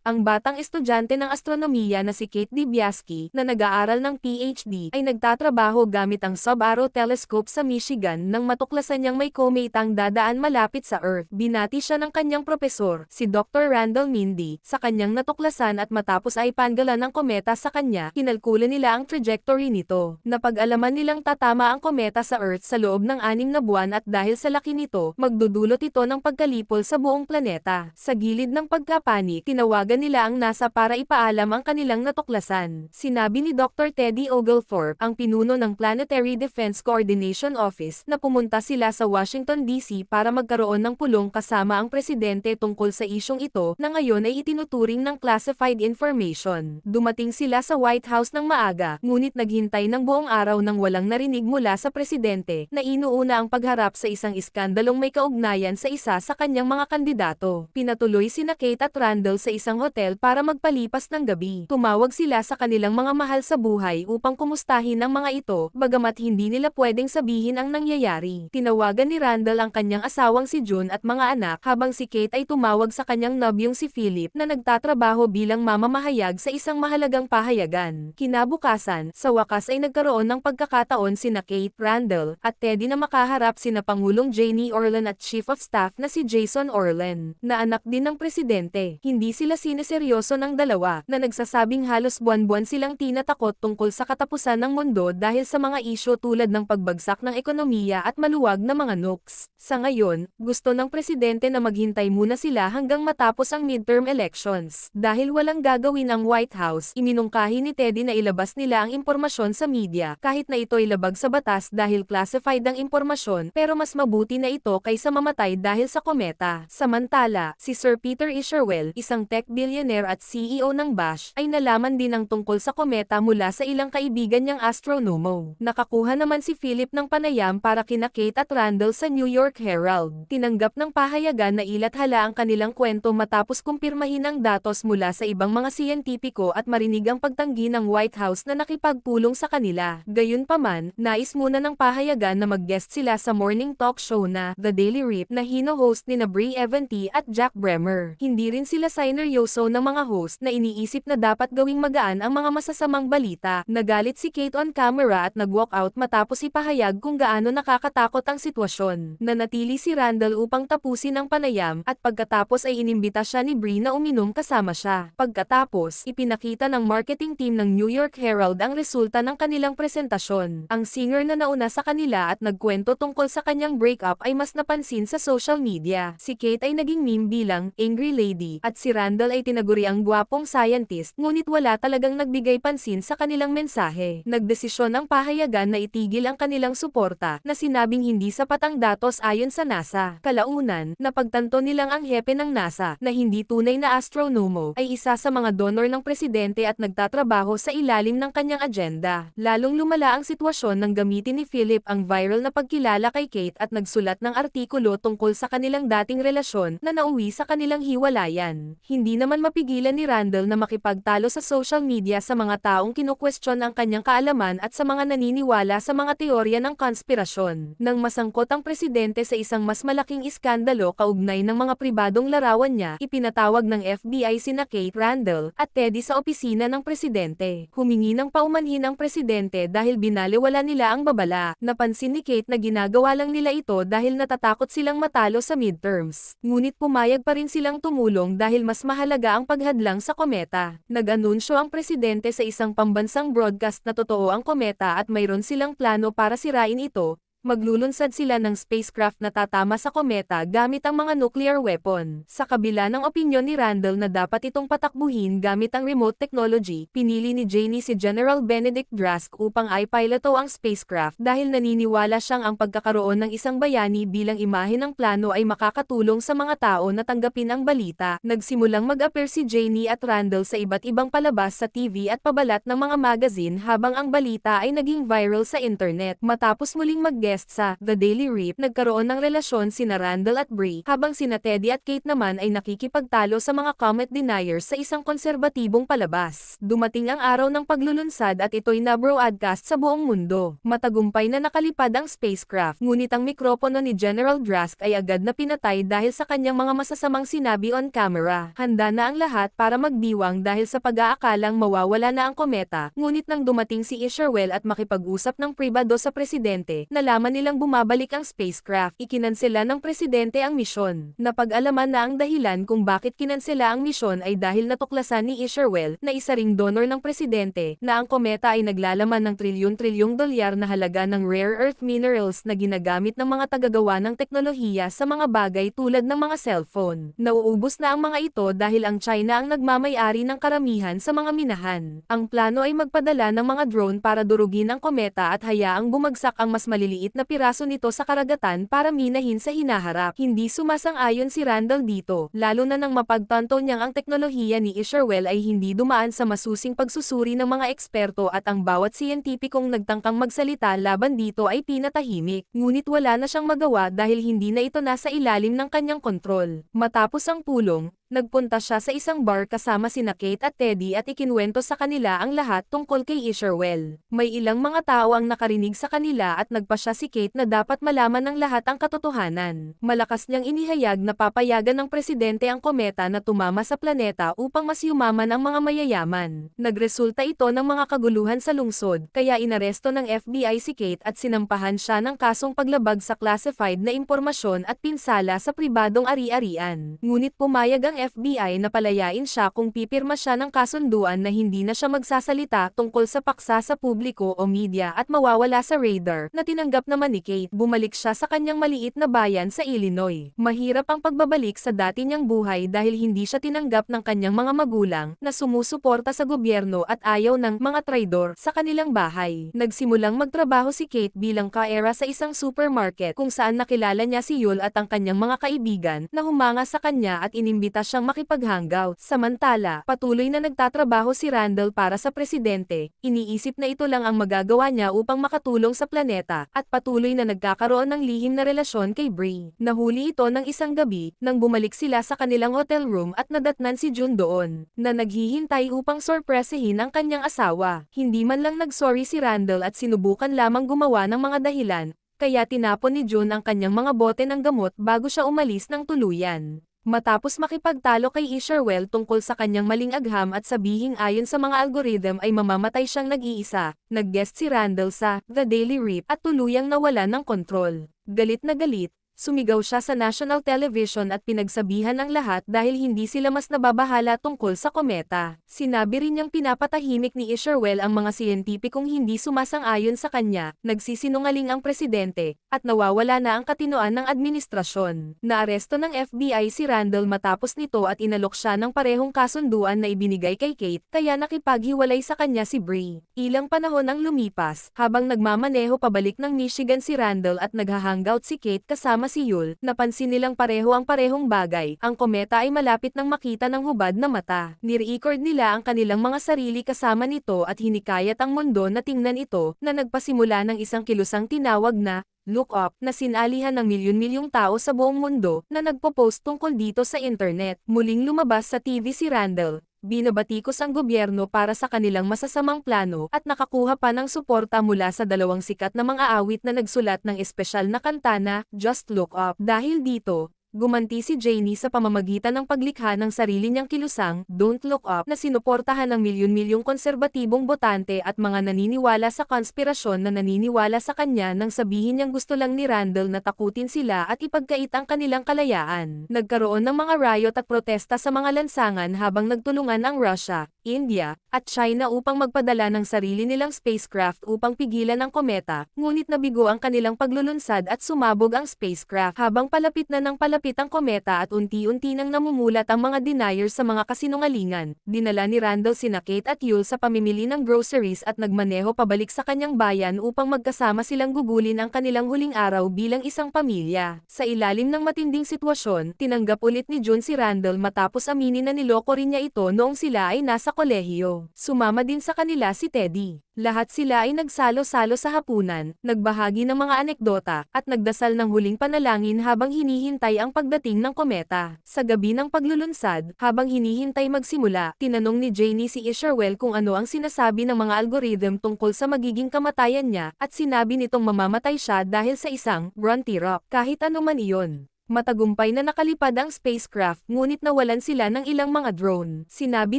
Ang batang estudyante ng astronomiya na si Kate Dibiasky, na nag-aaral ng PhD, ay nagtatrabaho gamit ang Sub-Arrow Telescope sa Michigan nang matuklasan niyang may kometang dadaan malapit sa Earth. Binati siya ng kanyang propesor, si Dr. Randall Mindy, sa kanyang natuklasan at matapos ay panggalan ng kometa sa kanya, kinalkula nila ang trajectory nito. Napag-alaman nilang tatama ang kometa sa Earth sa loob ng 6 na buwan at dahil sa laki nito, magdudulot ito ng pagkalipol sa buong planeta. Sa gilid ng pagkapanik, tinawagan nila ang NASA para ipaalam ang kanilang natuklasan. Sinabi ni Dr. Teddy Oglethorpe, ang pinuno ng Planetary Defense Coordination Office, na pumunta sila sa Washington DC para magkaroon ng pulong kasama ang presidente tungkol sa isyong ito na ngayon ay itinuturing ng classified information. Dumating sila sa White House ng maaga, ngunit naghintay ng buong araw nang walang narinig mula sa presidente, na inuuna ang pagharap sa isang iskandalong may kaugnayan sa isa sa kanyang mga kandidato. Pinatuloy sina Kate at Randall sa isang hotel para magpalipas ng gabi. Tumawag sila sa kanilang mga mahal sa buhay upang kumustahin ang mga ito, bagamat hindi nila pwedeng sabihin ang nangyayari. Tinawagan ni Randall ang kanyang asawang si June at mga anak, habang si Kate ay tumawag sa kanyang nobyong si Philip, na nagtatrabaho bilang mamamahayag sa isang mahalagang pahayagan. Kinabukasan, sa wakas ay nagkaroon ng pagkakataon sina Kate, Randall, at Teddy na makaharap sina Pangulong Janie Orlan at Chief of Staff na si Jason Orlan, na anak din ng presidente. Hindi sila sineseryoso ng dalawa, na nagsasabing halos buwan-buwan silang tinatakot tungkol sa katapusan ng mundo dahil sa mga isyu tulad ng pagbagsak ng ekonomiya at maluwag na mga nukes. Sa ngayon, gusto ng presidente na maghintay muna sila hanggang matapos ang midterm elections. Dahil walang gagawin ang White House, iminungkahi ni Teddy na ilabas nila ang impormasyon sa media, kahit na ito'y labag sa batas dahil classified ang impormasyon, pero mas mabuti na ito kaysa mamatay dahil sa kometa. Samantala, si Sir Peter Isherwell, isang tech billionaire at CEO ng Bosch, ay nalaman din ang tungkol sa kometa mula sa ilang kaibigan niyang astronomo. Nakakuha naman si Philip ng panayam para kina Kate at Randall sa New York Herald. Tinanggap ng pahayagan na ilathala ang kanilang kwento matapos kumpirmahin ang datos mula sa ibang mga siyentipiko at marinig ang pagtanggi ng White House na nakipagpulong sa kanila. Gayunpaman, nais muna ng pahayagan na mag-guest sila sa morning talk show na The Daily Rip na hino-host ni Brie Evanti at Jack Bremer. Hindi rin sila sineryoso ng mga host na iniisip na dapat gawing magaan ang mga masasamang balita. Nagalit si Kate on camera at nag-walk out matapos ipahayag kung gaano nakakatakot ang sitwasyon. Nanatili si Randall upang tapusin ang panayam, at pagkatapos ay inimbita siya ni Brie na uminom kasama siya. Pagkatapos, ipinakita ng marketing team ng New York Herald ang resulta ng kanilang presentasyon. Ang singer na nauna sa kanila at nagkwento tungkol sa kanyang breakup ay mas napansin sa social media. Si Kate ay naging meme bilang Angry Lady, at si Randall ay tinaguri ang gwapong scientist, ngunit wala talagang nagbigay pansin sa kanilang mensahe. Nagdesisyon ang pahayagan na itigil ang kanilang suporta, na sinabing hindi sapat ang datos ayon sa NASA. Kalaunan, napagtanto nilang ang hepe ng NASA, na hindi tunay na astronomo, ay isa sa mga donor ng presidente at nagtatrabaho sa ilalim ng kanyang agenda. Lalong lumala ang sitwasyon nang gamitin ni Philip ang viral na pagkilala kay Kate at nagsulat ng artikulo tungkol sa kanilang dating relasyon na nauwi sa kanilang hiwalayan. Hindi naman mapigilan ni Randall na makipagtalo sa social media sa mga taong kinukwestiyon ang kanyang kaalaman at sa mga naniniwala sa mga teorya ng konspirasyon. Nang masangkot ang presidente sa isang mas malaking iskandalo kaugnay ng mga pribadong larawan niya, ipinatawag ng FBI sina Kate, Randall, at Teddy sa opisina ng presidente. Humingi ng paumanhin ang presidente dahil binaliwala nila ang babala. Napansin ni Kate na ginagawa lang nila ito dahil natatakot silang matalo sa midterms. Ngunit pumayag pa rin silang tumulong dahil mas mahalaga ang paghadlang sa kometa. Nag-anunsyo ang presidente sa isang pambansang broadcast na totoo ang kometa at mayroon silang plano para sirain ito. Maglulunsad sila ng spacecraft na tatama sa kometa gamit ang mga nuclear weapon. Sa kabila ng opinyon ni Randall na dapat itong patakbuhin gamit ang remote technology, pinili ni Janie si General Benedict Drask upang i-piloto ang spacecraft dahil naniniwala siyang ang pagkakaroon ng isang bayani bilang imahe ng plano ay makakatulong sa mga tao na tanggapin ang balita. Nagsimulang mag-appear si Janie at Randall sa iba't ibang palabas sa TV at pabalat ng mga magazine habang ang balita ay naging viral sa internet. Matapos muling mag guest sa The Daily Reap, nagkaroon ng relasyon sina Randall at Brie, habang sina Teddy at Kate naman ay nakikipagtalo sa mga comment deniers sa isang konserbatibong palabas. Dumating ang araw ng paglulunsad at ito'y na-broadcast sa buong mundo. Matagumpay na nakalipad ang spacecraft, ngunit ang mikropono ni General Drask ay agad na pinatay dahil sa kanyang mga masasamang sinabi on camera. Handa na ang lahat para magdiwang dahil sa pag-aakalang mawawala na ang kometa, ngunit nang dumating si Isherwell at makipag-usap ng pribado sa presidente, nalaman nilang bumabalik ang spacecraft. Ikinansela ng presidente ang misyon. Napag-alaman na ang dahilan kung bakit kinansela ang misyon ay dahil natuklasan ni Isherwell, na isa ring donor ng presidente, na ang kometa ay naglalaman ng trilyon-trilyong dolyar na halaga ng rare earth minerals na ginagamit ng mga tagagawa ng teknolohiya sa mga bagay tulad ng mga cellphone. Nauubos na ang mga ito dahil ang China ang nagmamay-ari ng karamihan sa mga minahan. Ang plano ay magpadala ng mga drone para durugin ang kometa at hayaang bumagsak ang mas maliliit na piraso nito sa karagatan para minahin sa hinaharap. Hindi sumasang-ayon si Randall dito, lalo na nang mapagtanto niyang ang teknolohiya ni Isherwell ay hindi dumaan sa masusing pagsusuri ng mga eksperto at ang bawat siyentipikong nagtangkang magsalita laban dito ay pinatahimik. Ngunit wala na siyang magawa dahil hindi na ito nasa ilalim ng kanyang kontrol. Matapos ang pulong, nagpunta siya sa isang bar kasama sina Kate at Teddy at ikinwento sa kanila ang lahat tungkol kay Isherwell. May ilang mga tao ang nakarinig sa kanila at nagpasya si Kate na dapat malaman ng lahat ang katotohanan. Malakas niyang inihayag na papayagan ng presidente ang kometa na tumama sa planeta upang mas yumaman ang mga mayayaman. Nagresulta ito ng mga kaguluhan sa lungsod, kaya inaresto ng FBI si Kate at sinampahan siya ng kasong paglabag sa classified na impormasyon at pinsala sa pribadong ari-arian. Ngunit pumayag ang FBI na palayain siya kung pipirma siya ng kasunduan na hindi na siya magsasalita tungkol sa paksa sa publiko o media at mawawala sa radar, na tinanggap naman ni Kate. Bumalik siya sa kanyang maliit na bayan sa Illinois. Mahirap ang pagbabalik sa dati niyang buhay dahil hindi siya tinanggap ng kanyang mga magulang na sumusuporta sa gobyerno at ayaw ng mga traidor sa kanilang bahay. Nagsimulang magtrabaho si Kate bilang ka-era sa isang supermarket kung saan nakilala niya si Yul at ang kanyang mga kaibigan na humanga sa kanya at inimbita siyang makipag-hangout. Samantala, patuloy na nagtatrabaho si Randall para sa presidente. Iniisip na ito lang ang magagawa niya upang makatulong sa planeta, at patuloy na nagkakaroon ng lihim na relasyon kay Brie. Nahuli ito ng isang gabi, nang bumalik sila sa kanilang hotel room at nadatnan si June doon, na naghihintay upang sorpresahin ang kanyang asawa. Hindi man lang nagsorry si Randall at sinubukan lamang gumawa ng mga dahilan, kaya tinapon ni June ang kanyang mga bote ng gamot bago siya umalis ng tuluyan. Matapos makipagtalo kay Isherwell tungkol sa kanyang maling agham at sabihing ayon sa mga algorithm ay mamamatay siyang nag-iisa, nag-guest si Randall sa The Daily Reap at tuluyang nawala ng kontrol. Galit na galit, sumigaw siya sa national television at pinagsabihan ang lahat dahil hindi sila mas nababahala tungkol sa kometa. Sinabi rin niyang pinapatahimik ni Isherwell ang mga siyentipikong hindi sumasang-ayon sa kanya, nagsisinungaling ang presidente, at nawawala na ang katinoan ng administrasyon. Naaresto ng FBI si Randall matapos nito at inalok siya ng parehong kasunduan na ibinigay kay Kate, kaya nakipaghiwalay sa kanya si Brie. Ilang panahon ang lumipas, habang nagmamaneho pabalik ng Michigan si Randall at naghahangout si Kate kasama si Yul, napansin nilang pareho ang parehong bagay. Ang kometa ay malapit nang makita ng hubad na mata. Ni-record nila ang kanilang mga sarili kasama nito at hinikayat ang mundo na tingnan ito, na nagpasimula ng isang kilusang tinawag na Look Up, na sinalihan ng milyon-milyong tao sa buong mundo na nagpo-post tungkol dito sa internet. Muling lumabas sa TV si Randall. Binabatikos ang gobyerno para sa kanilang masasamang plano at nakakuha pa ng suporta mula sa dalawang sikat na mga awit na nagsulat ng espesyal na kanta na Just Look Up. Dahil dito, gumanti si Janie sa pamamagitan ng paglikha ng sarili niyang kilusang Don't Look Up na sinuportahan ng milyon-milyong konserbatibong botante at mga naniniwala sa konspirasyon na naniniwala sa kanya nang sabihin niyang gusto lang ni Randall na takutin sila at ipagkait ang kanilang kalayaan. Nagkaroon ng mga riot at protesta sa mga lansangan habang nagtulungan ang Russia, India, at China upang magpadala ng sarili nilang spacecraft upang pigilan ang kometa, ngunit nabigo ang kanilang paglulunsad at sumabog ang spacecraft. Habang palapit na ng palapit ang kometa at unti-unti nang namumulat ang mga deniers sa mga kasinungalingan, dinala ni Randall sina Kate at Yul sa pamimili ng groceries at nagmaneho pabalik sa kanyang bayan upang magkasama silang gugulin ang kanilang huling araw bilang isang pamilya. Sa ilalim ng matinding sitwasyon, tinanggap ulit ni June si Randall matapos aminin na niloko rin niya ito noong sila ay nasa kolehiyo. Sumama din sa kanila si Teddy. Lahat sila ay nagsalo-salo sa hapunan, nagbahagi ng mga anekdota, at nagdasal ng huling panalangin habang hinihintay ang pagdating ng kometa. Sa gabi ng paglulunsad, habang hinihintay magsimula, tinanong ni Janie si Isherwell kung ano ang sinasabi ng mga algorithm tungkol sa magiging kamatayan niya, at sinabi nitong mamamatay siya dahil sa isang grunty rock. Kahit ano man iyon. Matagumpay na nakalipad ang spacecraft ngunit nawalan sila ng ilang mga drone. Sinabi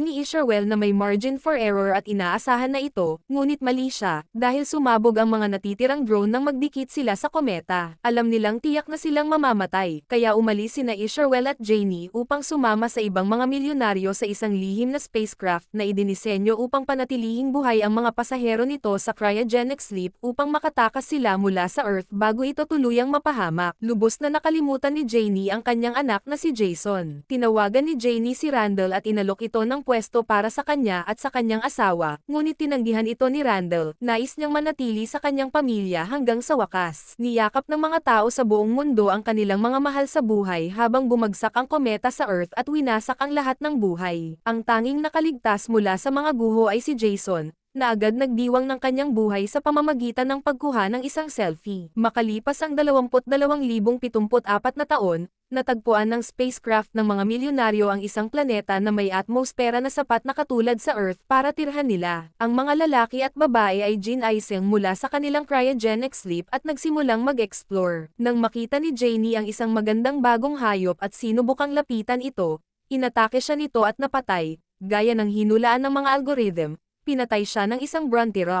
ni Isherwell na may margin for error at inaasahan na ito, ngunit mali siya, dahil sumabog ang mga natitirang drone nang magdikit sila sa kometa. Alam nilang tiyak na silang mamamatay, kaya umalis sina Isherwell at Janie upang sumama sa ibang mga milyonaryo sa isang lihim na spacecraft na idinisenyo upang panatilihing buhay ang mga pasahero nito sa cryogenic sleep upang makatakas sila mula sa Earth bago ito tuluyang mapahamak. Lubos na nakalimutan ni Janie ang kanyang anak na si Jason. Tinawagan ni Janie si Randall at inalok ito ng pwesto para sa kanya at sa kanyang asawa, ngunit tinanggihan ito ni Randall. Nais niyang manatili sa kanyang pamilya hanggang sa wakas. Niyakap ng mga tao sa buong mundo ang kanilang mga mahal sa buhay habang bumagsak ang kometa sa Earth at winasak ang lahat ng buhay. Ang tanging nakaligtas mula sa mga guho ay si Jason, na agad nagdiwang ng kanyang buhay sa pamamagitan ng pagkuha ng isang selfie. Makalipas ang 22,074 na taon, natagpuan ng spacecraft ng mga milyonaryo ang isang planeta na may atmosfera na sapat na katulad sa Earth para tirhan nila. Ang mga lalaki at babae ay ginising mula sa kanilang cryogenic sleep at nagsimulang mag-explore. Nang makita ni Janie ang isang magandang bagong hayop at sinubukang lapitan ito, inatake siya nito at napatay, gaya ng hinulaan ng mga algorithm. Pinatay siya ng isang grunty rock.